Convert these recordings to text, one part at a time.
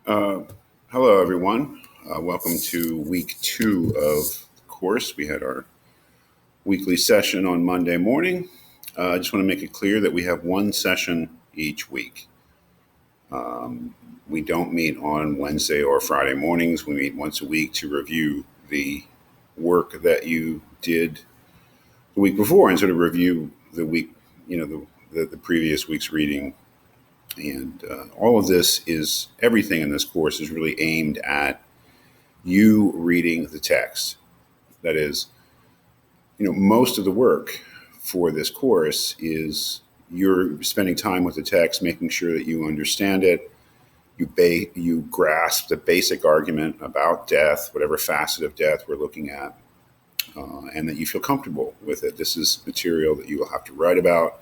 Uh, Hello, everyone. Welcome to week 2 of the course. We had our weekly session on Monday morning. I just want to make it clear that we have one session each week. We don't meet on Wednesday or Friday mornings. We meet once a week to review the work that you did the week before and sort of review the week, the previous week's reading. And all of this is everything in this course is really aimed at you reading the text. That is, most of the work for this course is you're spending time with the text, making sure that you understand it, you grasp the basic argument about death, whatever facet of death we're looking at, and that you feel comfortable with it. This is material that you will have to write about.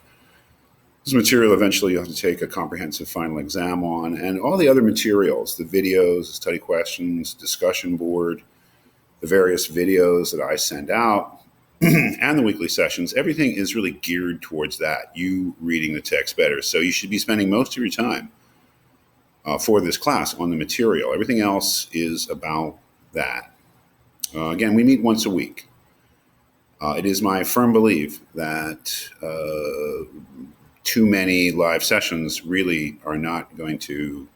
This material eventually you'll have to take a comprehensive final exam on, and all the other materials, the videos, study questions, discussion board, the various videos that I send out, and the weekly sessions, everything is really geared towards that, you reading the text better. So you should be spending most of your time for this class on the material. Everything else is about that. Again, we meet once a week. It is my firm belief that too many live sessions really are not going to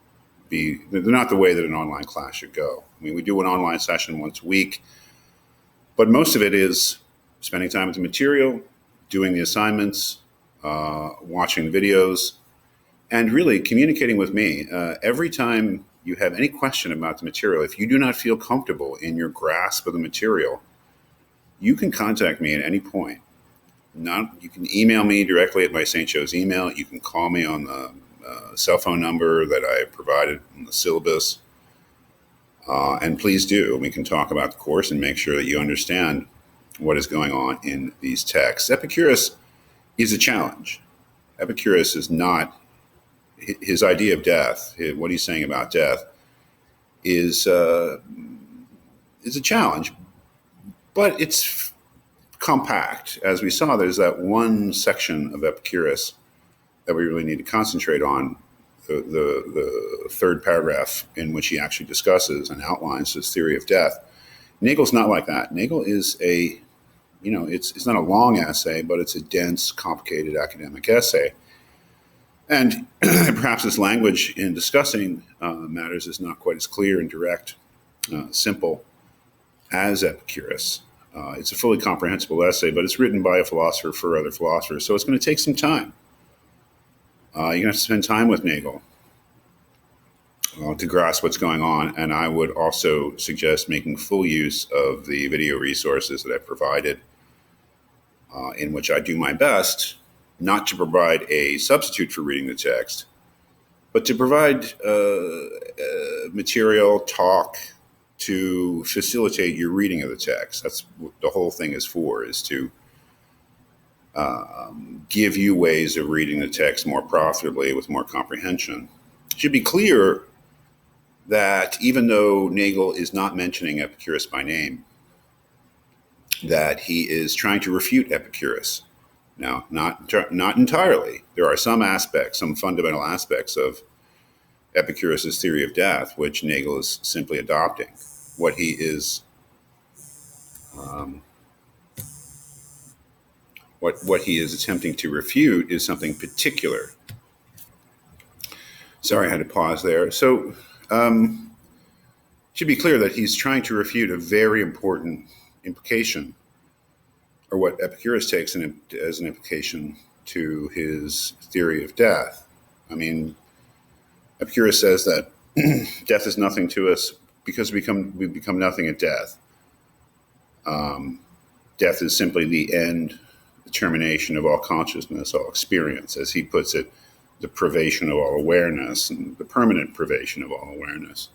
be, they're not the way that an online class should go. I mean, we do an online session once a week, but most of it is spending time with the material, doing the assignments, watching the videos, and really communicating with me. Every time you have any question about the material, if you do not feel comfortable in your grasp of the material, you can contact me at any point. You can email me directly at my St. Joe's email. You can call me on the cell phone number that I provided in the syllabus. And please do. We can talk about the course and make sure that you understand what is going on in these texts. Epicurus is a challenge. Epicurus is not, his idea of death, what he's saying about death, is a challenge, but it's compact. As we saw, there's that one section of Epicurus that we really need to concentrate on, the third paragraph in which he actually discusses and outlines his theory of death. Nagel's not like that. Nagel is it's not a long essay, but it's a dense, complicated academic essay. And perhaps his language in discussing matters is not quite as clear and direct, simple as Epicurus. It's a fully comprehensible essay, but it's written by a philosopher for other philosophers, so it's going to take some time. You're going to have to spend time with Nagel to grasp what's going on, and I would also suggest making full use of the video resources that I've provided, in which I do my best not to provide a substitute for reading the text, but to provide material, talk, to facilitate your reading of the text. That's what the whole thing is for, is to give you ways of reading the text more profitably with more comprehension. It should be clear that even though Nagel is not mentioning Epicurus by name, that he is trying to refute Epicurus. Now, not entirely. There are some aspects, some fundamental aspects of Epicurus' theory of death, which Nagel is simply adopting. What he is, what he is attempting to refute is something particular. Sorry, I had to pause there. So, it should be clear that he's trying to refute a very important implication, or what Epicurus takes as an implication to his theory of death. I mean, Epicurus says that death is nothing to us because we become nothing at death. Death is simply the end, the termination of all consciousness, all experience. As he puts it, the privation of all awareness and the permanent privation of all awareness.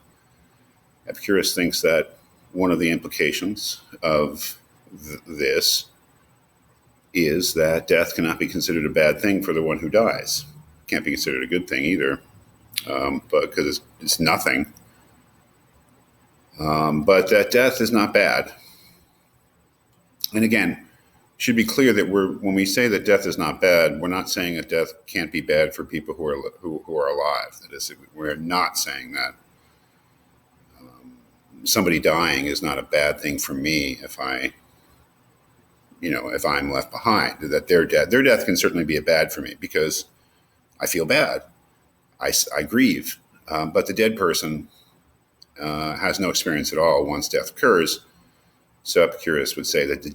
Epicurus thinks that one of the implications of this is that death cannot be considered a bad thing for the one who dies. Can't be considered a good thing either, but because it's nothing. But that death is not bad. And again, should be clear that when we say that death is not bad, we're not saying that death can't be bad for people who are alive. That is, we're not saying that. somebody dying is not a bad thing for me if if I'm left behind. That their death can certainly be a bad for me because I feel bad. I grieve. But the dead person has no experience at all once death occurs. So Epicurus would say that the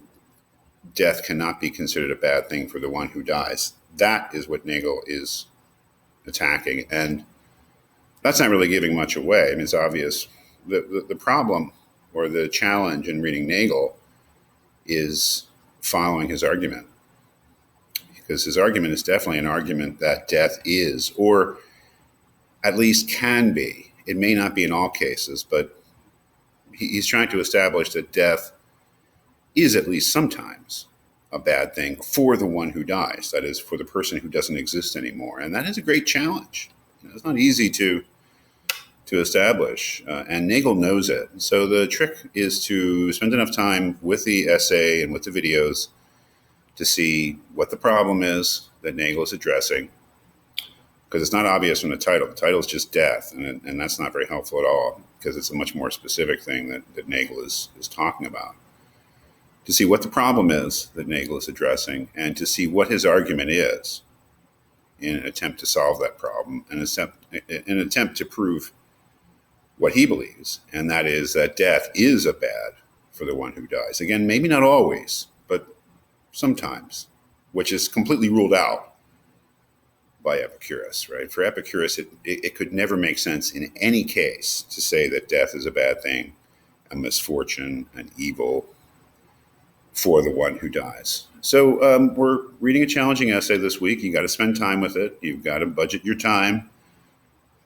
death cannot be considered a bad thing for the one who dies. That is what Nagel is attacking. And that's not really giving much away. I mean, it's obvious. The problem or the challenge in reading Nagel is following his argument. Because his argument is definitely an argument that death is, or at least can be. It may not be in all cases, but he's trying to establish that death is at least sometimes a bad thing for the one who dies. That is, for the person who doesn't exist anymore. And that is a great challenge. It's not easy to establish, and Nagel knows it. So the trick is to spend enough time with the essay and with the videos to see what the problem is that Nagel is addressing, because it's not obvious from the title. The title is just death, and that's not very helpful at all, because it's a much more specific thing that Nagel is talking about. To see what the problem is that Nagel is addressing, and to see what his argument is in an attempt to solve that problem, and an attempt to prove what he believes, and that is that death is a bad for the one who dies. Again, maybe not always, but sometimes, which is completely ruled out by Epicurus, right? For Epicurus, it could never make sense in any case to say that death is a bad thing, a misfortune, an evil for the one who dies. So we're reading a challenging essay this week. You got to spend time with it. You've got to budget your time.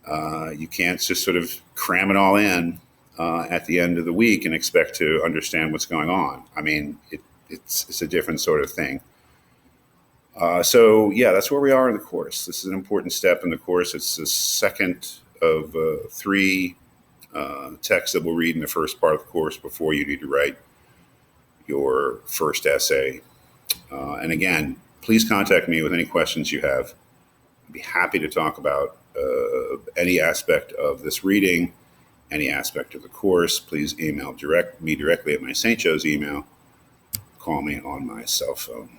You can't just sort of cram it all in at the end of the week and expect to understand what's going on. I mean, it's a different sort of thing. So that's where we are in the course. This is an important step in the course. It's the second of 3 texts that we'll read in the first part of the course before you need to write your first essay. And again, please contact me with any questions you have. I'd be happy to talk about any aspect of this reading, any aspect of the course. Please email me directly at my St. Joe's email. Call me on my cell phone.